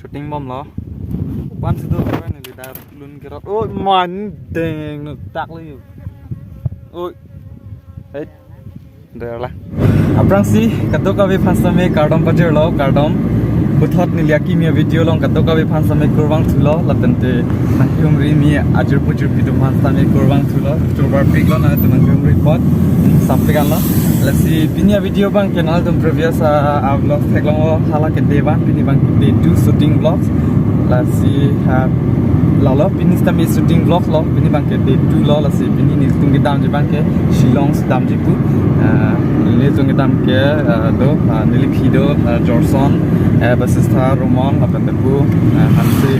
shooting bom lo ban situ apa nih lihat lun kerot oh mandeng tak lagi oh dah lah aprang si kato kabe fansame kardom pajer lo kardom buthot niliaki mi video long kato kabe fansame kurbang thulo latente nakium ri mi ajur pujur video fansame kurbang thulo tobar piglo na to nakium report sampai kan lo lasi pinya video bang channel tum previous vlog thaklong hala ke dewan pini bang day 2 shooting vlogs lasi lalo pini stami shooting vlog lo pini bang ke day 2 lo lasi pini ni tung dam je bang ke Shillong dam je pu ni tung dam ke do niliphido Jorson basista Roman apa tu hansi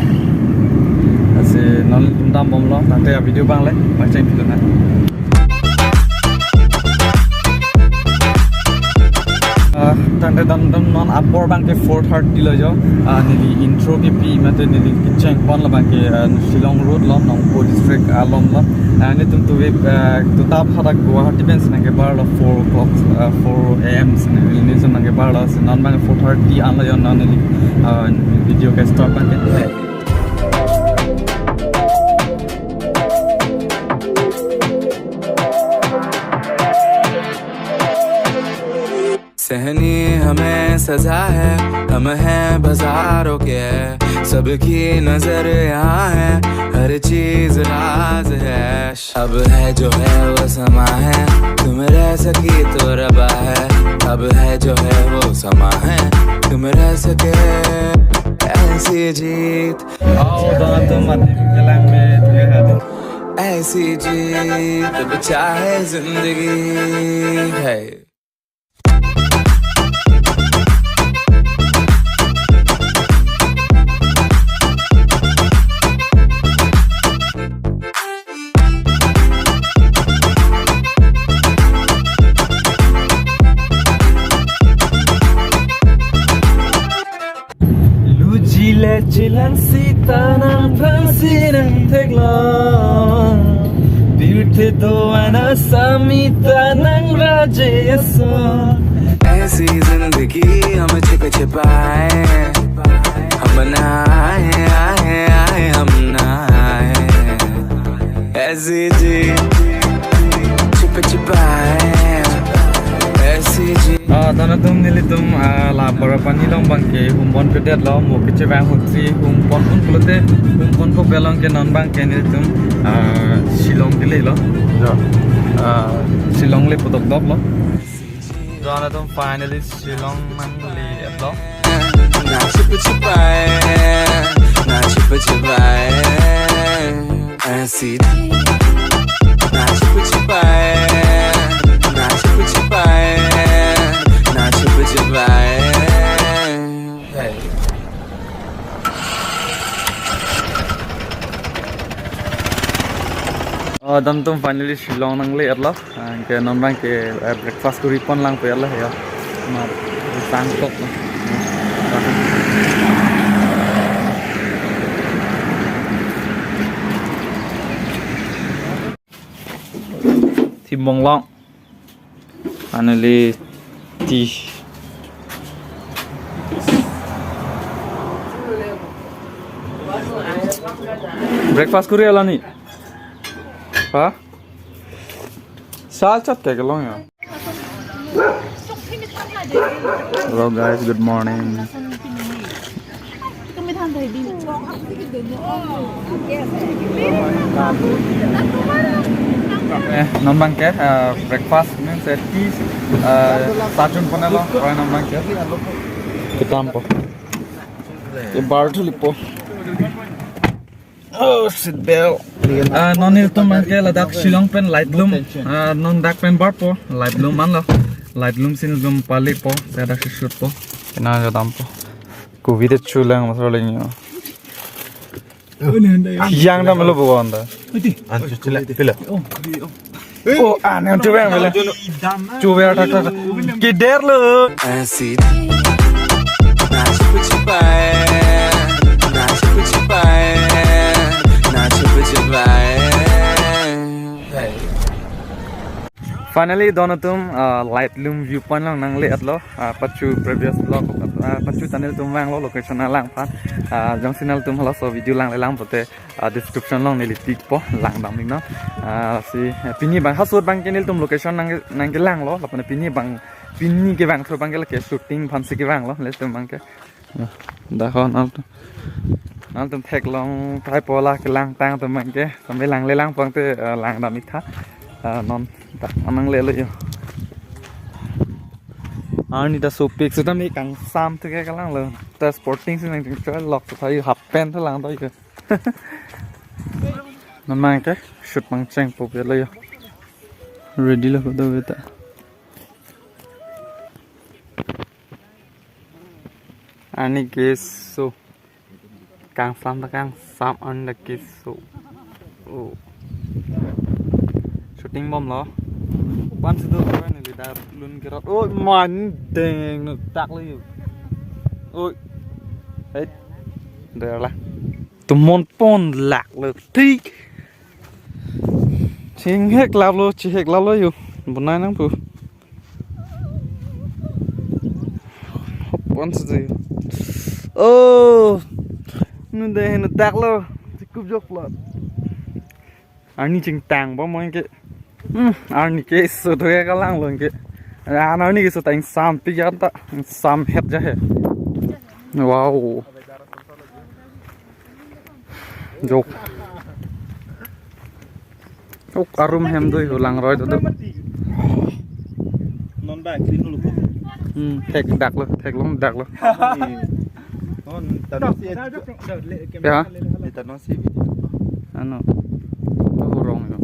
lasi non dam bom lo nanti video bang le macam itu na tante dam non upper bank ke 430 lo jo nili intro ke pi mate nili kitchen pon la bank ke Shillong road lo Nongpo district alom lo ni tum tu tu tap hadak Guwahati bench na ke bar lo 4 o'clock 4 am nili ni zum na ke bar lo non bank 430 an lo jo non nili video ke start bank ke Sahni हमें सजा है हम हैं बाजारों के सबकी नजर यहाँ है हर चीज राज है अब है जो है वो समा है तुम रह सकी तो रबा है अब है जो है वो समा है तुम रह सके ऐसी जीत ऐसी जीत अब चाहे जिंदगी है Cilan si tanang pansinang teglang Beauty doana sami tanang rajayasa ऐसी जिंदगी हम छिप छिपाए हम ना आए आए आए हम ना आए ऐसी जी छिप छिपाए ऐसी जी Tana tum nili tum la parapani long bang ke humpon ke det lo mo ke chebang hotri humpon pun kulote humpon ko belong ke non bang ke nili tum Shillong ke le lo jo Shillong le putok dok lo Tana tum finally Shillong mang le lo na छिप छिपाए ना छिप छिपाए ऐसी ना छिप छिपाए ना छिप छिपाए ना छिप छिपाए dam tum finally Shillong nang le lo ke non bang ke breakfast ko ripon lang pe lo ya ma sang top lo Timbong long finally tea breakfast kuri ala ni ha sal chat ke long ya hello guys good morning non bang ke breakfast men set tea sachun panalo oi non bang ke kitampo ke bar tulipo oh sit bell non il to man ke ladak Shillong pen Laitlum non dak pen bar po Laitlum man lo Laitlum sin zoom pali po sa dak shoot po kena jadam po covid chulang masaling yo yang dah melu bawa anda. Anju cila pila. Oh, aneh coba yang melu. Coba tak tak. Kider lu. ऐसी ना छिप छिपाए ना छिप छिपाए ना छिप छिपाए finally donatum Laitlum viewpoint lang nang liat lo pachu previous vlog pachu channel tum wang lo location na lang phan jong channel tum hala so video lang lang pote description long ni tik po lang dam ning no si pini bang hasut bang channel tum location nang ke lang lo lapane pini ke bang thro bang ke shooting phan si ke bang lo le tum bang ke da khon nó tụm thẹt long thái po la cái lang tang tụm mình cái tụm mấy lang lấy lang phong tới lang đam ít thắt non đặt năng lấy lấy anh đi số pick số tụm mấy càng sam tới cái lang luôn ta sporting xin anh chơi lọc thấy hấp pen thế lang thôi cơ nó mang cái shoot bằng tranh bộ biệt lấy ready là có đâu vậy ta anh cái số càng sam ăn được cái số shooting bomb lo ban sih tu kan ni dah lun kerat oh man deng nak tak lagi oi hết được lah tụi môn pon lạc được thi chính hết làm luôn chỉ hết làm luôn bữa nay nắng phụ ban sih oh nó đây nó tạc lo cúp dốc lo anh chỉnh tàng bao nhiêu cái anh cái số thôi cái lang luôn cái anh cái số thành sam bây giờ ta sam hết ra hết wow dốc dốc arum hem đôi lang rồi đó non bag clean lu ko thẹt đặc luôn non tanong si ya tanong si video ano wrong no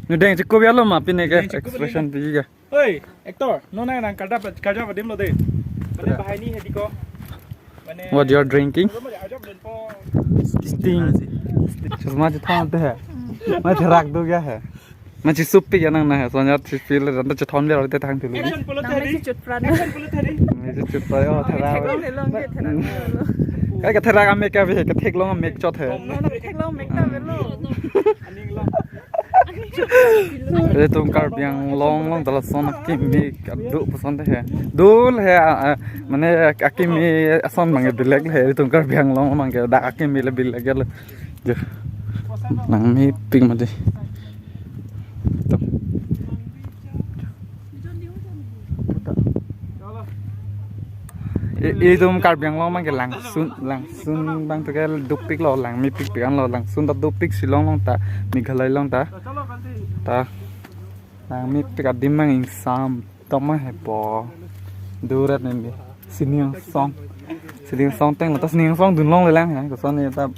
nó đen chỉ có biết luôn mà bên này cái expression gì kìa ơi actor nó này là cả vào điểm rồi đấy bên này bài ní hay đi co what you're drinking sting cuma chỉ thon thế mà chỉ rạc đâu kìa mà chỉ súp cái năng này soalnya chỉ feel là nó chỉ thon lên rồi tới thang thì luôn mấy chút phran mấy chút phran oh thế ra cái thế ra cái make cái thek long make cho thế để tụi Karbi yang long dalam son kimi kadu pesan deh dul he mana akimi son manggil bilek he tụi Karbi yang long manggil dak akimi lebih lagi lah je nang mi ping mati tụi Karbi yang long manggil langsun bang tu cái dupik lo lang mi pik pikan lo langsun ta dupik silong long ta mi galai long ta ta lang mi pik adim mang ing sam toma he po durat nem siniang song teng ta siniang song dun long le lang ha ko son ne ta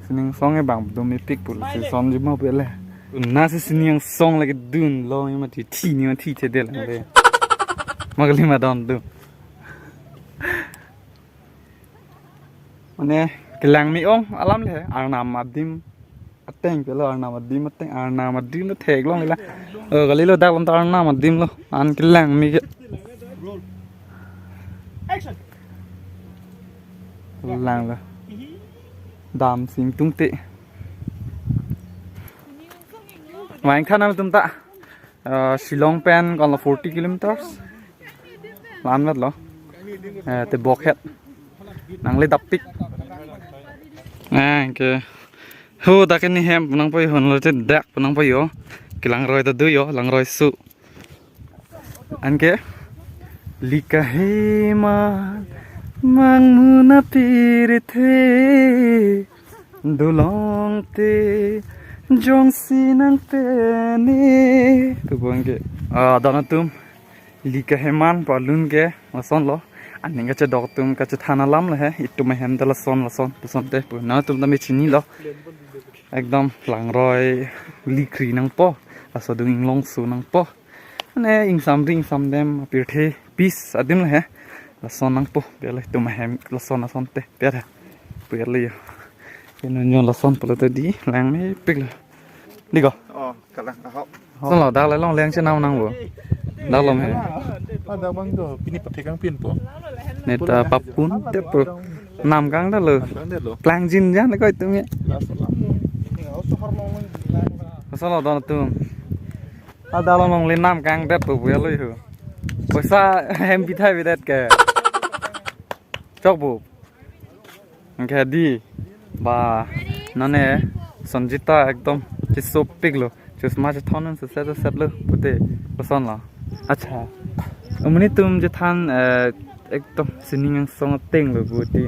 siniang song e bang do mi pik pul se son ji mo pe le na se siniang song like dun lo ma ti ni ti te de la le magali ma don du Ane kelang mi ong alam le arnam adim ateng pelo arnam adim no thek long la gali lo dak lam tar arnam adim lo an kelang mi lang la dam sim tung te wain khanam tum ta Shillong pen còn là 40 km lan mất lo te bok het nang le dap pik ke hu ta cái này hem nang poi hon lo te dak nang poi yo kilang roi ta du yo lang roi su an ke lika he ma mang muna pire the dulong te jong sinang te ni tu buang ke donatum lika heman palun ke mason lo anh cái dog tum cái thana lam là he itu mah hem la son te pu na tum mi chini lo ekdom lang roi li kri nang po aso dung long su nang po ne ing sam dem pir the pis adim la he la son nang po be la tum hem la son te pe ha pu le yo ken nyon la son po te di lang me pik la đi go kalang ho son lo da la long leng che nau nang bo da lom he ada bang do pini pakai kang pin po neta papun te pro nam kang da le klang jin ja na koi tu me sao là đòn tường đào lòng lên nam càng đẹp tủ với lưỡi hử bữa xa em bị thay bị đẹp kẻ chọc bù cái đi bà nó nè Sanjita एकदम चिसो पिघलो जिस माचे थानन से set लो पुते पसंद ला अच्छा उमनी तुम जो थान एकदम सिनिंग सॉन्ग टेंग लो पुते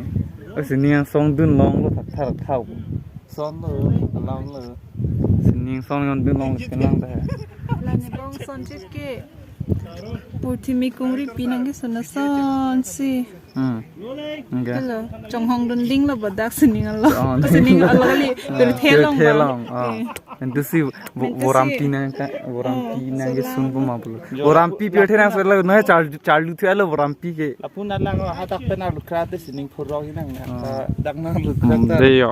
सिनिंग सॉन्ग दुन लॉन्ग लो था था सॉन्ग लो लॉन्ग लो सिनिंग सॉन्ग दुन लॉन्ग के लॉन्ग है लाने लॉन्ग संजित के पुती मी कुंगरी पिनंगे सुना सन सी okay hello trong hong dun ding lo badak sining allo sining allo li per thelong and to see vorampi na ke sun bu ma bulu vorampi pe thena se lo na chalu thya lo vorampi ke apun nalang ha tak pena lukra te sining phuro hinang dak na lukra ta de yo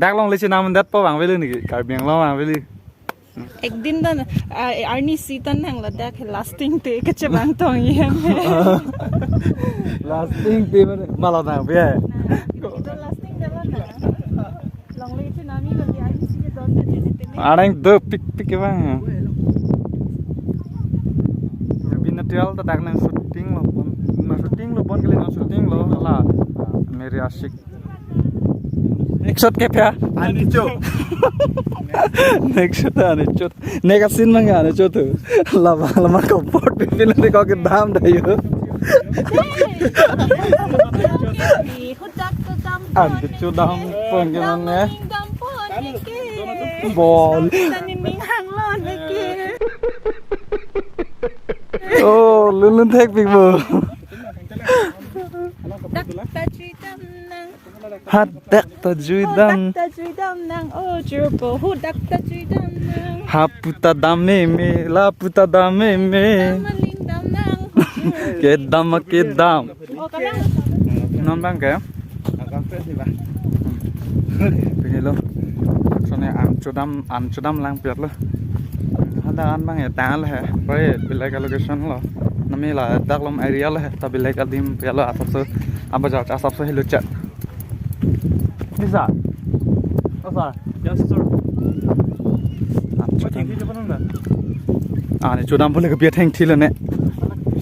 dak long le china man dat pa wang ve le ni Karbi lo wang ve le ek din dan arni sitan hang la dak lasting te ka chabang tong yem lasting te mala na ve lasting de la long le china mi lo di arni si ke don de te arang de pik ke bang binatrial ta dak na shooting lo pon ke le na shooting lo la mere ashik next shot ke pya ani cho next shot ani chot next scene mang ani chot lama ko pot pin le ko ke dam dai yo an ke chu dam pon ke ne bol ning hang lon le ke oh lun thek pik bo dak ta chui dam nang hat dak ta jui dam ta chui dam nang o chur po hu dak ta chui dam nang ha puta dam me la puta dam me maling dam nang ke dam o kalang non bang ke agak fresh ni ba begini lo soalnya an cudam lang piat lo ada an bang ya tan lah baik bila ke location lo nami lah dalam area lah tapi bila ke dim ya lo asap se hilu chat bisa apa Yes sir. ni cudam boleh ke piat hang thil ne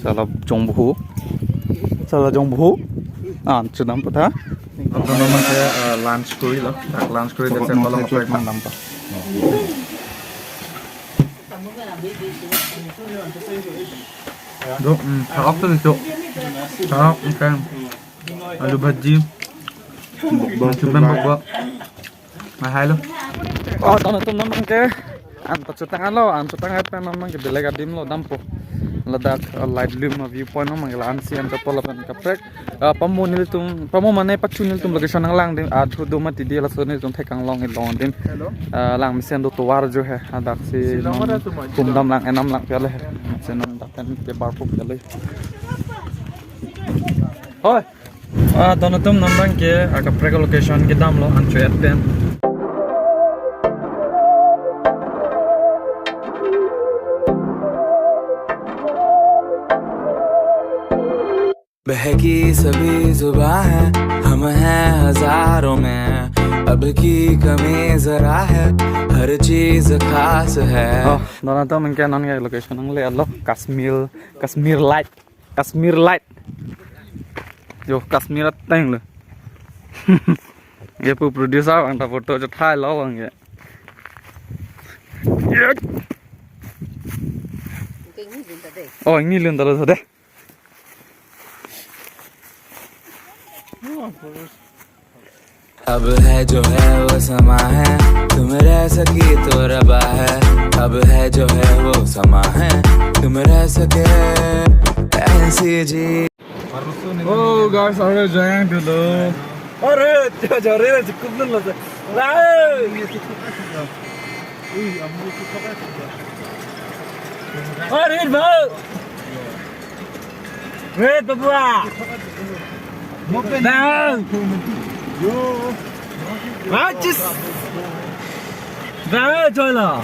salah jongbu an cudam pata Ano naman kaya lunch kuri lo lunch kuri that's all of like man nampa do harap tu itu harap ikan alu bhaji cuman bobok mahal lo oh tanah tu namang ke an tangan apa namang ke belega dim lo dampo ladak Laitlum viewpoint namang la ansi an kapolapan kaprek pamu mane pachunil tum location lang dim athu do mati dia la sone tum thekang long dim lang misen do to war jo hai adak si kumdam lang enam lang pele senam dakan ke barpo pele oi donatum nambang ke kaprek location ke dam lo an choyat pen बहकी सभी जुबां है हम हैं हजारों में अब की कमी जरा है हर चीज खास है Dona to mungkin non kayak location nang le allo Kashmir light yo Kashmir teng lo ye pu producer ang ta photo cho thai lo ang ye oh ini lun ta lo de अब है जो है वो समा है तुम रह सकी तो रबा है अब है जो है वो समा है तुम रह सके ऐसी जी oh guys are jayang dulu are jare cukup dulu lah are bau wait babua down Matches. Dah joy lah.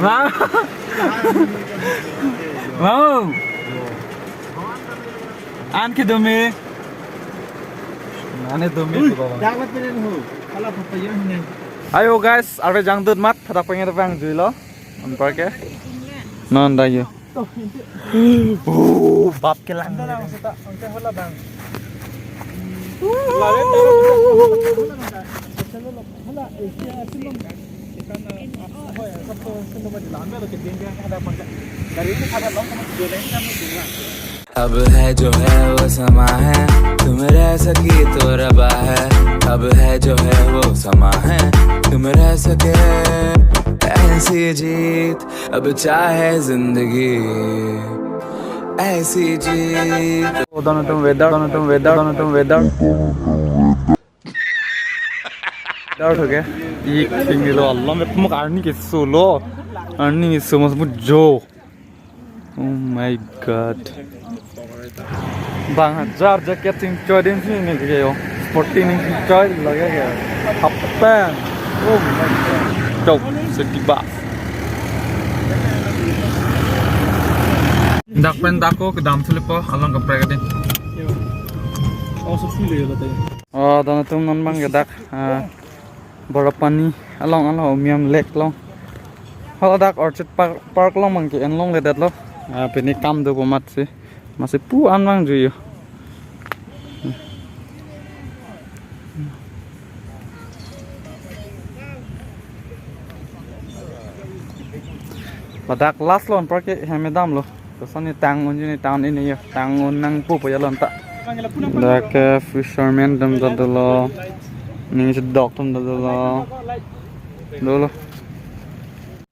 Wow. Wow. An ke dome. Ane dome tu bawa. dapat pinin ho Kalau papaya ni. Ayo guys, arbe jang dut mat phatak pengen bang jui lo. Ampar ke? Non da yo. Oh, bap ke lang. Anda lang sa angka wala bang. Hala, siya silom. Ikan apa ya? Satu silom di dalam lo kita dia ada pangkat. Dari ini ada long sama jualan kami juga. अब है जो है वो समा है तुम रह सकी तो रबा है अब है जो है वो समा है तुम रह सके ऐसी जीत अब चाहे जिंदगी ऐसी जीत Dono tum weather. Weather हो गया ये किंग लो अल्लाह मैं तुम आर्नी के सोलो आर्नी समझ मुझ जो oh my god bang हजार जैकेट सिंग चौदह से नहीं गए हो 14 इंच चौद लगे गया half pant oh my god Chowk setiba dak pen dako ke dam selipo along ke pregadin Oh, susu le lah tadi. oh dono tum non bang dak Borapani along Umiam Lake long. Kalau dak Orchard Park long mang ke en long le dat lo. Pini kam do komat sih. Masih puan mang juyo. Badak last lon park ke hamedam lo. Kesani tangun ni tahun ini ya. Tangun nang pu ya lon tak. Dak fisherman dam lo. Ini sedok tum dolo.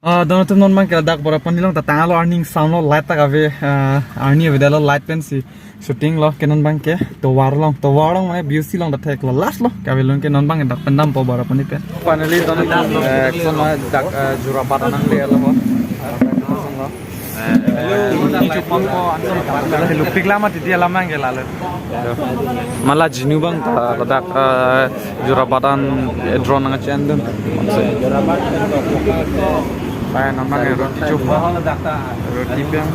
Dono tum non man kira dak bora pan nilang tatang lo earning sound lo light tak ave earning ave dalo light pen si shooting lo kenon bang ke to war long mane BC long datek lo last lo kabe long ke non bang dak pendam po bora pan ipe finally dono tum dak jura patanang le lo ho lupik lama titi lama nge lalu malah jinu bang ledak jurabatan drone nang cendun kayak nama roti coba roti bang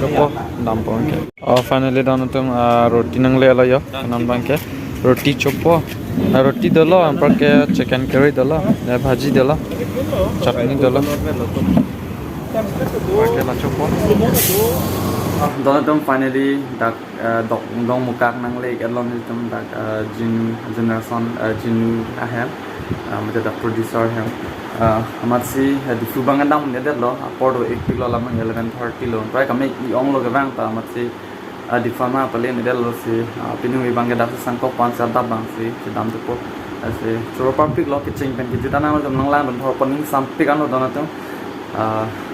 coba dampong ke oh finally dono tum roti nang le ya nan bang ke roti coba roti dolo ampar ke chicken curry dolo bhaji dolo chutney dolo Oke lah coba. Dono finally dak dok dong mukak nang lek along hitam dak generation jinu ahem macam dak producer hem amat si di fubangan dam ne det lo apordo 1 kilo lamang 1130 lo pray kami iong lo gawang ta amat si di fama pale ne det lo si pinu ibang dak sangkop pan sarta bang si dam tu po si choro public lo kitchen pen ki juta na nang lang don thor paning sampai kan lo dono tu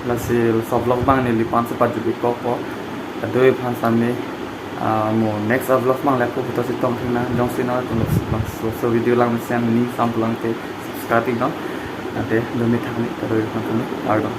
lasi vlog bang ni lipan se paju bi ko adoi phan sami mo next vlog bang la ko puto si tong thina jong sina to bang so video lang sen ni sam lang ke subscribe dong ate domi thani kadoi phan ni ar dong